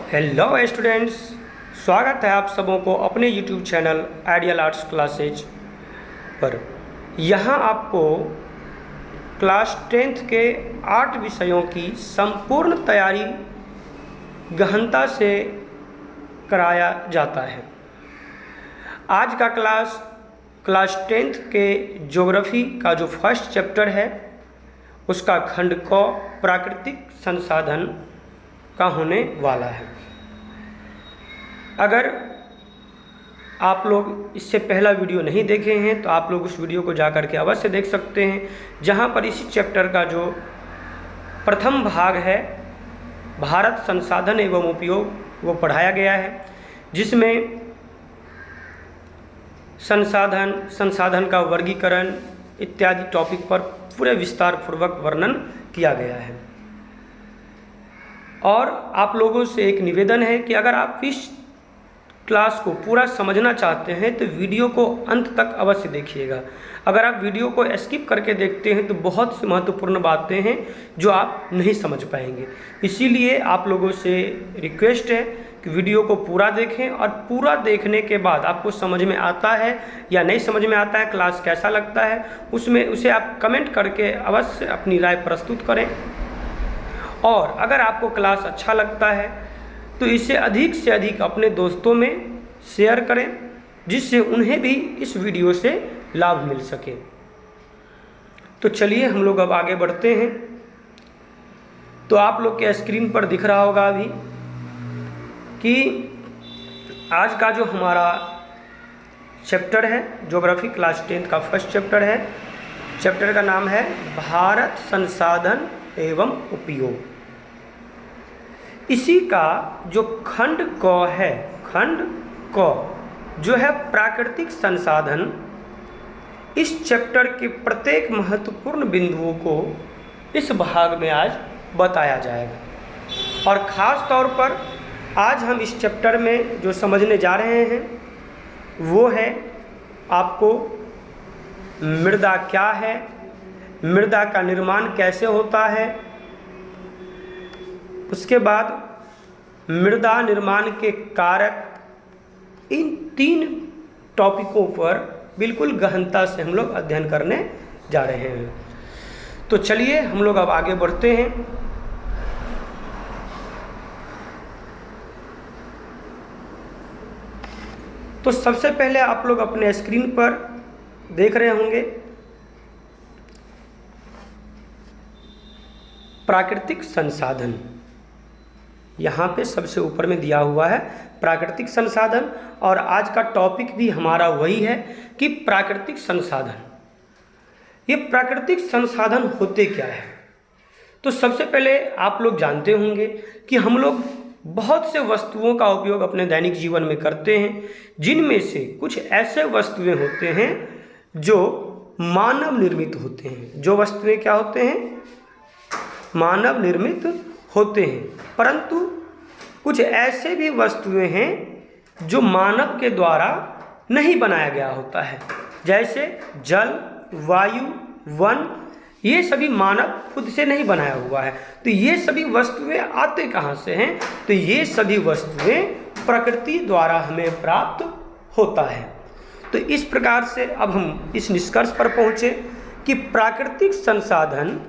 Hello students, स्वागत है आप सबों को अपने YouTube channel ideal arts classes पर। यहाँ आपको क्लास 10th के 8 विषयों की संपूर्ण तैयारी गहनता से कराया जाता है। आज का क्लास 10th के ज्योग्राफी का जो फर्स्ट चैप्टर है उसका खंड क प्राकृतिक संसाधन का होने वाला है। अगर आप लोग इससे पहला वीडियो नहीं देखे हैं तो आप लोग उस वीडियो को जा कर के अवश्य देख सकते हैं, जहां पर इसी चैप्टर का जो प्रथम भाग है भारत संसाधन एवं उपयोग वो पढ़ाया गया है, जिसमें संसाधन का वर्गीकरण इत्यादि टॉपिक पर पूरे विस्तार पूर्वक वर्णन किया गया है। और आप लोगों से एक निवेदन है कि अगर आप इस क्लास को पूरा समझना चाहते हैं तो वीडियो को अंत तक अवश्य देखिएगा। अगर आप वीडियो को स्किप करके देखते हैं तो बहुत सी महत्वपूर्ण बातें हैं जो आप नहीं समझ पाएंगे। इसीलिए आप लोगों से रिक्वेस्ट है कि वीडियो को पूरा देखें और पूरा देखने के बाद आपको समझ में आता है या नहीं समझ में आता है, क्लास कैसा लगता है, उसे आप कमेंट करके अवश्य अपनी राय प्रस्तुत करें। और अगर आपको क्लास अच्छा लगता है तो इसे अधिक से अधिक अपने दोस्तों में शेयर करें, जिससे उन्हें भी इस वीडियो से लाभ मिल सके। तो चलिए हम लोग अब आगे बढ़ते हैं। तो आप लोग के स्क्रीन पर दिख रहा होगा अभी कि आज का जो हमारा चैप्टर है ज्योग्राफी क्लास 10th का फर्स्ट चैप्टर है। चैप्टर का नाम है भारत संसाधन एवं उपयोग। इसी का जो खंड क है, खंड क जो है प्राकृतिक संसाधन, इस चैप्टर के प्रत्येक महत्वपूर्ण बिंदुओं को इस भाग में आज बताया जाएगा। और ख़ास तौर पर आज हम इस चैप्टर में जो समझने जा रहे हैं वो है आपको मृदा क्या है, मृदा का निर्माण कैसे होता है, उसके बाद मृदा निर्माण के कारक। इन 3 टॉपिकों पर बिल्कुल गहनता से हम लोग अध्ययन करने जा रहे हैं। तो चलिए हम लोग अब आगे बढ़ते हैं। तो सबसे पहले आप लोग अपने स्क्रीन पर देख रहे होंगे प्राकृतिक संसाधन। यहाँ पे सबसे ऊपर में दिया हुआ है प्राकृतिक संसाधन, और आज का टॉपिक भी हमारा वही है कि प्राकृतिक संसाधन। ये प्राकृतिक संसाधन होते क्या है? तो सबसे पहले आप लोग जानते होंगे कि हम लोग बहुत से वस्तुओं का उपयोग अपने दैनिक जीवन में करते हैं, जिनमें से कुछ ऐसे वस्तुएं होते हैं जो मानव निर्मित होते हैं। जो वस्तुएं क्या होते हैं? मानव निर्मित होते हैं। परंतु कुछ ऐसे भी वस्तुएं हैं जो मानव के द्वारा नहीं बनाया गया होता है, जैसे जल, वायु, वन। ये सभी मानव खुद से नहीं बनाया हुआ है। तो ये सभी वस्तुएं आते कहाँ से हैं? तो ये सभी वस्तुएं प्रकृति द्वारा हमें प्राप्त होता है। तो इस प्रकार से अब हम इस निष्कर्ष पर पहुँचे कि प्राकृतिक संसाधन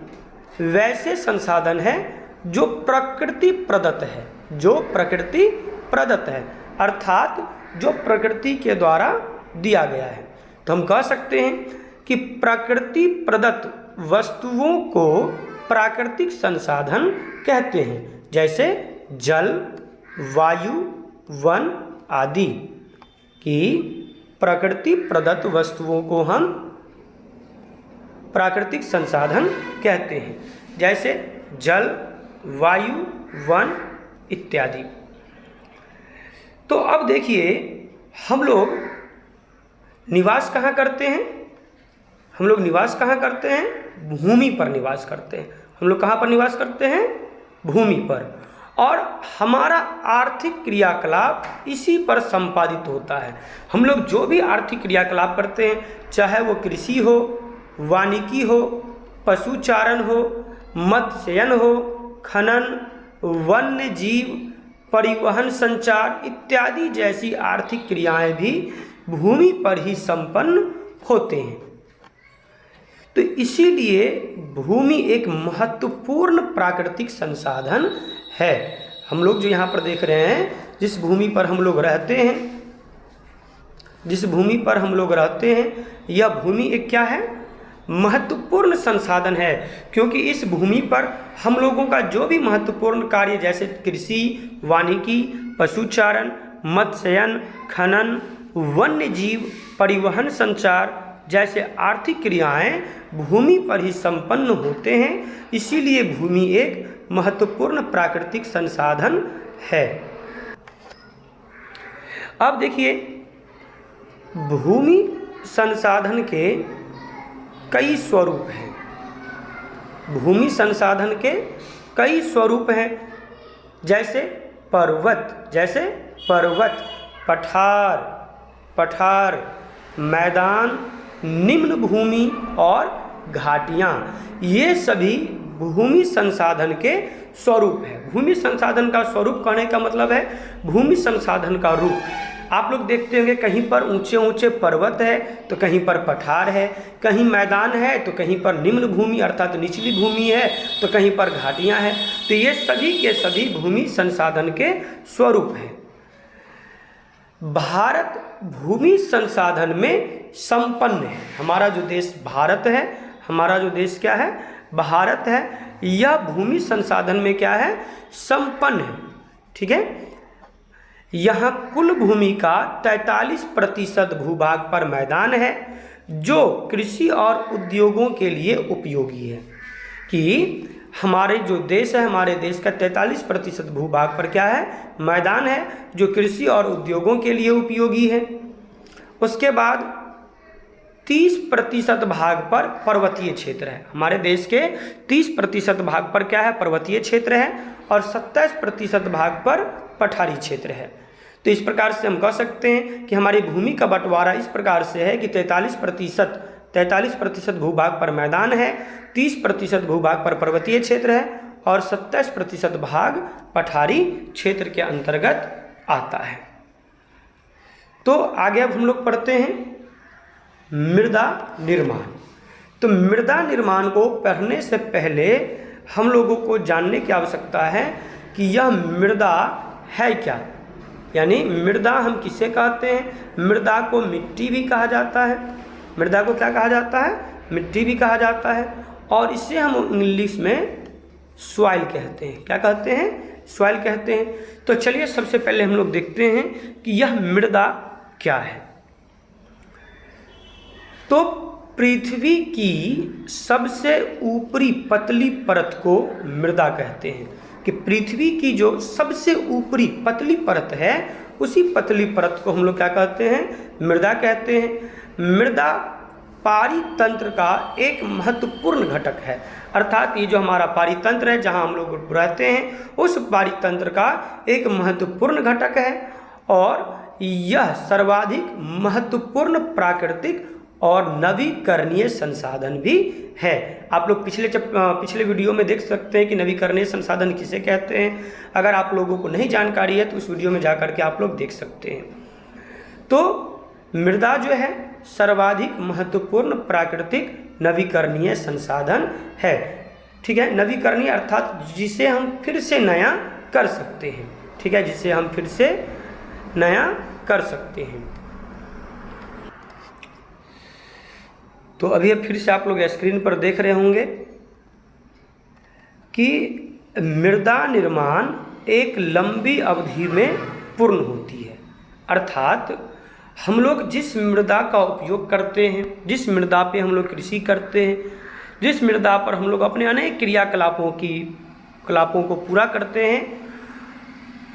वैसे संसाधन है जो प्रकृति प्रदत्त है, जो प्रकृति प्रदत्त है, अर्थात जो प्रकृति के द्वारा दिया गया है। तो हम कह सकते हैं कि प्रकृति प्रदत्त वस्तुओं को प्राकृतिक संसाधन कहते हैं, जैसे जल, वायु, वन आदि की प्रकृति प्रदत्त वस्तुओं को हम प्राकृतिक संसाधन कहते हैं, जैसे जल, वायु, वन इत्यादि। तो अब देखिए, हम लोग निवास कहाँ करते हैं? हम लोग निवास कहाँ करते हैं? भूमि पर निवास करते हैं। हम लोग कहाँ पर निवास करते हैं? भूमि पर। और हमारा आर्थिक क्रियाकलाप इसी पर संपादित होता है। हम लोग जो भी आर्थिक क्रियाकलाप करते हैं, चाहे वो कृषि हो, वानिकी हो, पशुचारण हो, मत्स्यन हो, खनन, वन्य जीव परिवहन, संचार इत्यादि जैसी आर्थिक क्रियाएं भी भूमि पर ही संपन्न होते हैं। तो इसीलिए भूमि एक महत्वपूर्ण प्राकृतिक संसाधन है। हम लोग जो यहाँ पर देख रहे हैं, जिस भूमि पर हम लोग रहते हैं, यह भूमि एक क्या है? महत्वपूर्ण संसाधन है, क्योंकि इस भूमि पर हम लोगों का जो भी महत्वपूर्ण कार्य जैसे कृषि, वानिकी, पशुचारण, मत्स्यन, खनन, वन्य जीव, परिवहन, संचार जैसे आर्थिक क्रियाएं भूमि पर ही संपन्न होते हैं। इसीलिए भूमि एक महत्वपूर्ण प्राकृतिक संसाधन है। अब देखिए, भूमि संसाधन के कई स्वरूप हैं। भूमि संसाधन के कई स्वरूप हैं, जैसे पर्वत, पठार, मैदान, निम्न भूमि और घाटियाँ, ये सभी भूमि संसाधन के स्वरूप है। भूमि संसाधन का स्वरूप कहने का मतलब है भूमि संसाधन का रूप। आप लोग देखते होंगे कहीं पर ऊंचे ऊंचे पर्वत है तो कहीं पर पठार है, कहीं मैदान है तो कहीं पर निम्न भूमि अर्थात निचली भूमि है, तो कहीं पर घाटियाँ हैं। तो ये सभी के सभी भूमि संसाधन के स्वरूप हैं। भारत भूमि संसाधन में संपन्न है। हमारा जो देश भारत है, हमारा जो देश क्या है? भारत है। यह भूमि संसाधन में क्या है? संपन्न है। ठीक है। यहाँ कुल भूमि का 43% भूभाग पर मैदान है, जो कृषि और उद्योगों के लिए उपयोगी है। कि हमारे जो देश है, हमारे देश का 43% भूभाग पर क्या है? मैदान है, जो कृषि और उद्योगों के लिए उपयोगी है। उसके बाद 30% भाग पर पर्वतीय क्षेत्र है। हमारे देश के 30% भाग पर क्या है? पर्वतीय क्षेत्र है, और 27% भाग पर पठारी क्षेत्र है। तो इस प्रकार से हम कह सकते हैं कि हमारी भूमि का बंटवारा इस प्रकार से है कि 43% भूभाग पर मैदान है, 30% भूभाग पर पर्वतीय क्षेत्र है, और 27% भाग पठारी क्षेत्र के अंतर्गत आता है। तो आगे अब हम लोग पढ़ते हैं मृदा निर्माण। तो मृदा निर्माण को पढ़ने से पहले हम लोगों को जानने की आवश्यकता है कि यह मृदा है क्या। यानी मृदा हम किसे कहते हैं? मृदा को मिट्टी भी कहा जाता है। मृदा को क्या कहा जाता है? मिट्टी भी कहा जाता है। और इसे हम इंग्लिश में सॉइल कहते हैं। क्या कहते हैं? सॉइल कहते हैं। तो चलिए सबसे पहले हम लोग देखते हैं कि यह मृदा क्या है। तो पृथ्वी की सबसे ऊपरी पतली परत को मृदा कहते हैं। कि पृथ्वी की जो सबसे ऊपरी पतली परत है, उसी पतली परत को हम लोग क्या कहते हैं? मृदा कहते हैं। मृदा पारितंत्र का एक महत्वपूर्ण घटक है। अर्थात ये जो हमारा पारितंत्र है, जहाँ हम लोग रहते हैं, उस पारितंत्र का एक महत्वपूर्ण घटक है। और यह सर्वाधिक महत्वपूर्ण प्राकृतिक और नवीकरणीय संसाधन भी है। आप लोग पिछले वीडियो में देख सकते हैं कि नवीकरणीय संसाधन किसे कहते हैं। अगर आप लोगों को नहीं जानकारी है तो उस वीडियो में जाकर के आप लोग देख सकते हैं। तो मृदा जो है सर्वाधिक महत्वपूर्ण प्राकृतिक नवीकरणीय संसाधन है। ठीक है। नवीकरणीय अर्थात जिसे हम फिर से नया कर सकते हैं। ठीक है, जिसे हम फिर से नया कर सकते हैं। तो अभी फिर से आप लोग स्क्रीन पर देख रहे होंगे कि मृदा निर्माण एक लंबी अवधि में पूर्ण होती है। अर्थात हम लोग जिस मृदा का उपयोग करते हैं, जिस मृदा पे हम लोग कृषि करते हैं, जिस मृदा पर हम लोग अपने अनेक क्रियाकलापों को पूरा करते हैं,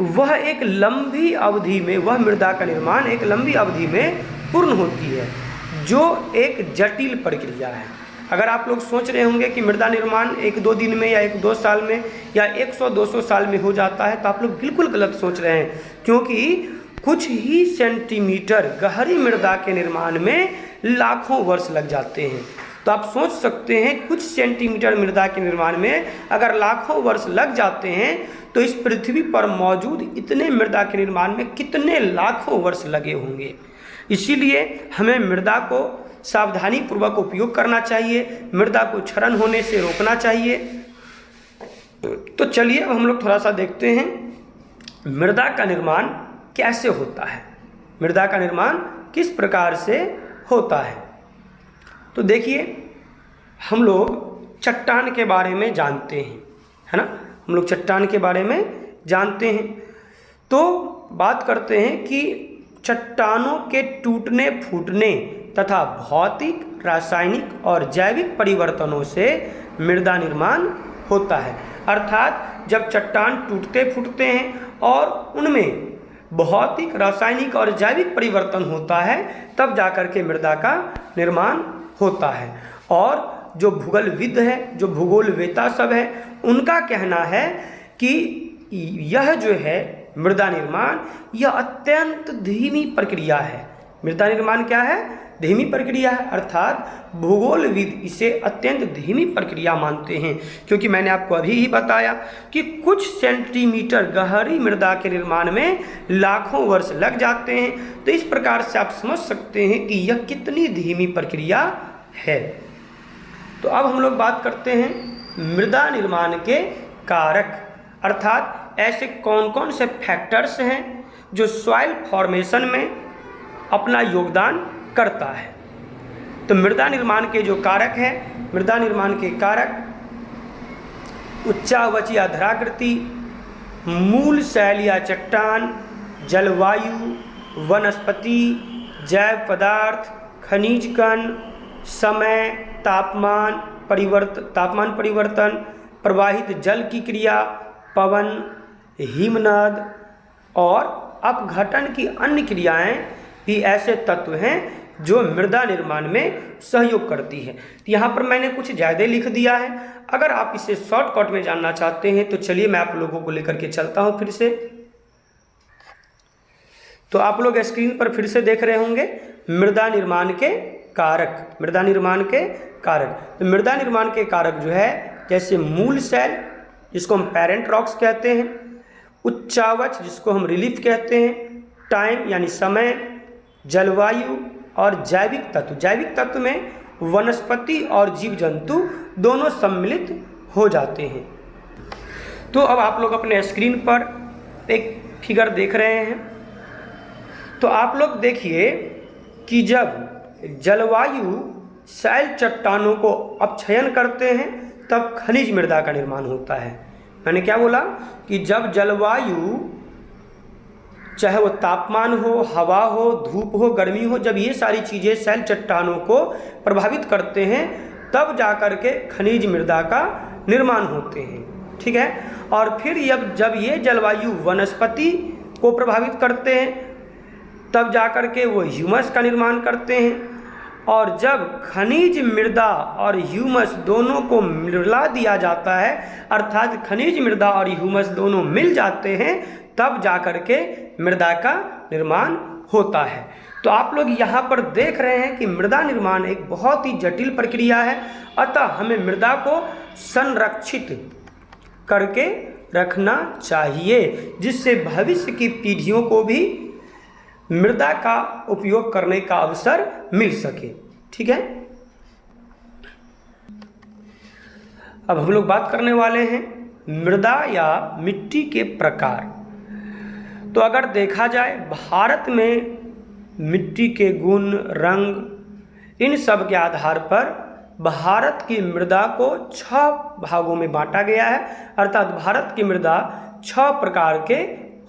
वह एक लंबी अवधि में, वह मृदा का निर्माण एक लंबी अवधि में पूर्ण होती है, जो एक जटिल प्रक्रिया है। अगर आप लोग सोच रहे होंगे कि मृदा निर्माण 1-2 दिन में या 1-2 साल में या 100-200 साल में हो जाता है, तो आप लोग बिल्कुल गलत सोच रहे हैं। क्योंकि कुछ ही सेंटीमीटर गहरी मृदा के निर्माण में लाखों वर्ष लग जाते हैं। तो आप सोच सकते हैं कुछ सेंटीमीटर मृदा के निर्माण में अगर लाखों वर्ष लग जाते हैं तो इस पृथ्वी पर मौजूद इतने मृदा के निर्माण में कितने लाखों वर्ष लगे होंगे। इसीलिए हमें मृदा को सावधानी पूर्वक उपयोग करना चाहिए, मृदा को क्षरण होने से रोकना चाहिए। तो चलिए अब हम लोग थोड़ा सा देखते हैं मृदा का निर्माण कैसे होता है, मृदा का निर्माण किस प्रकार से होता है। तो देखिए हम लोग चट्टान के बारे में जानते हैं, है ना, हम लोग चट्टान के बारे में जानते हैं। तो बात करते हैं कि चट्टानों के टूटने फूटने तथा भौतिक, रासायनिक और जैविक परिवर्तनों से मृदा निर्माण होता है। अर्थात जब चट्टान टूटते फूटते हैं और उनमें भौतिक, रासायनिक और जैविक परिवर्तन होता है तब जाकर के मृदा का निर्माण होता है। और जो भूगोलविद है, जो भूगोलवेता सब है, उनका कहना है कि यह जो है मृदा निर्माण यह अत्यंत धीमी प्रक्रिया है। मृदा निर्माण क्या है? धीमी प्रक्रिया है। अर्थात भूगोलविद इसे अत्यंत धीमी प्रक्रिया मानते हैं, क्योंकि मैंने आपको अभी ही बताया कि कुछ सेंटीमीटर गहरी मृदा के निर्माण में लाखों वर्ष लग जाते हैं। तो इस प्रकार से आप समझ सकते हैं कि यह कितनी धीमी प्रक्रिया है। तो अब हम लोग बात करते हैं मृदा निर्माण के कारक, अर्थात ऐसे कौन कौन से फैक्टर्स हैं जो सॉइल फॉर्मेशन में अपना योगदान करता है। तो मृदा निर्माण के जो कारक हैं, मृदा निर्माण के कारक उच्चावच या धराकृति, मूल शैल या चट्टान, जलवायु, वनस्पति, जैव पदार्थ, खनिज कण, समय, तापमान परिवर्तन, प्रवाहित जल की क्रिया, पवन, हिमनद और अपघटन की अन्य क्रियाएं भी ऐसे तत्व हैं जो मृदा निर्माण में सहयोग करती है। तो यहाँ पर मैंने कुछ ज़्यादा लिख दिया है। अगर आप इसे शॉर्टकट में जानना चाहते हैं तो चलिए मैं आप लोगों को लेकर के चलता हूँ फिर से। तो आप लोग स्क्रीन पर फिर से देख रहे होंगे मृदा निर्माण के कारक, मृदा निर्माण के कारक। तो मृदा निर्माण के कारक जो है जैसे मूल शैल जिसको हम पेरेंट रॉक्स कहते हैं, उच्चावच जिसको हम रिलीफ कहते हैं, टाइम यानी समय, जलवायु और जैविक तत्व। जैविक तत्व में वनस्पति और जीव जंतु दोनों सम्मिलित हो जाते हैं। तो अब आप लोग अपने स्क्रीन पर एक फिगर देख रहे हैं। तो आप लोग देखिए कि जब जलवायु शैल चट्टानों को अपक्षयन करते हैं तब खनिज मृदा का निर्माण होता है। मैंने क्या बोला कि जब जलवायु, चाहे वो तापमान हो, हवा हो, धूप हो, गर्मी हो, जब ये सारी चीज़ें शैल चट्टानों को प्रभावित करते हैं तब जाकर के खनिज मृदा का निर्माण होते हैं। ठीक है। और फिर जब ये जलवायु वनस्पति को प्रभावित करते हैं तब जाकर के वो ह्यूमस का निर्माण करते हैं। और जब खनिज मृदा और ह्यूमस दोनों को मिला दिया जाता है, अर्थात खनिज मृदा और ह्यूमस दोनों मिल जाते हैं, तब जाकर के मृदा का निर्माण होता है। तो आप लोग यहाँ पर देख रहे हैं कि मृदा निर्माण एक बहुत ही जटिल प्रक्रिया है। अतः हमें मृदा को संरक्षित करके रखना चाहिए जिससे भविष्य की पीढ़ियों को भी मृदा का उपयोग करने का अवसर मिल सके। ठीक है। अब हम लोग बात करने वाले हैं मृदा या मिट्टी के प्रकार। तो अगर देखा जाए भारत में मिट्टी के गुण, रंग, इन सब के आधार पर भारत की मृदा को 6 भागों में बांटा गया है। अर्थात भारत की मृदा 6 प्रकार के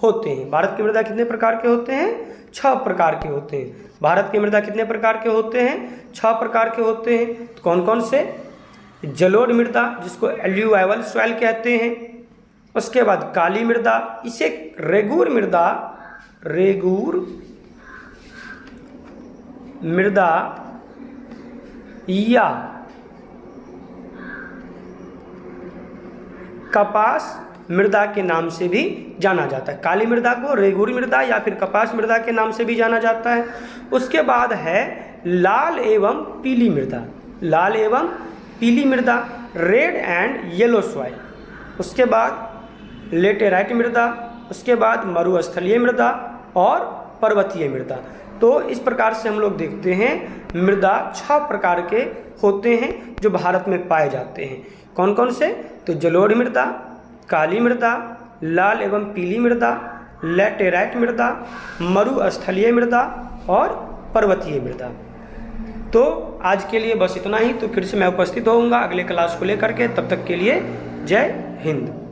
होते हैं। भारत की मृदा कितने प्रकार के होते हैं? 6 प्रकार के होते हैं। भारत की मृदा कितने प्रकार के होते हैं? 6 प्रकार के होते हैं। तो कौन कौन से? जलोढ़ मृदा जिसको एल्यूवाइवल सॉइल कहते हैं। उसके बाद काली मृदा, इसे रेगूर मृदा या कपास मृदा के नाम से भी जाना जाता है। काली मृदा को रेगूर मृदा या फिर कपास मृदा के नाम से भी जाना जाता है। उसके बाद है लाल एवं पीली मृदा। लाल एवं पीली मृदा, रेड एंड येलो सॉइल। उसके बाद लेटेराइट मृदा, उसके बाद मरुस्थलीय मृदा और पर्वतीय मृदा। तो इस प्रकार से हम लोग देखते हैं मृदा 6 प्रकार के होते हैं जो भारत में पाए जाते हैं। कौन कौन से? तो जलोढ़ मृदा, काली मृदा, लाल एवं पीली मृदा, लेटेराइट मृदा, मरुस्थलीय मृदा और पर्वतीय मृदा। तो आज के लिए बस इतना ही। तो फिर से मैं उपस्थित होऊंगा अगले क्लास को लेकर के। तब तक के लिए जय हिंद।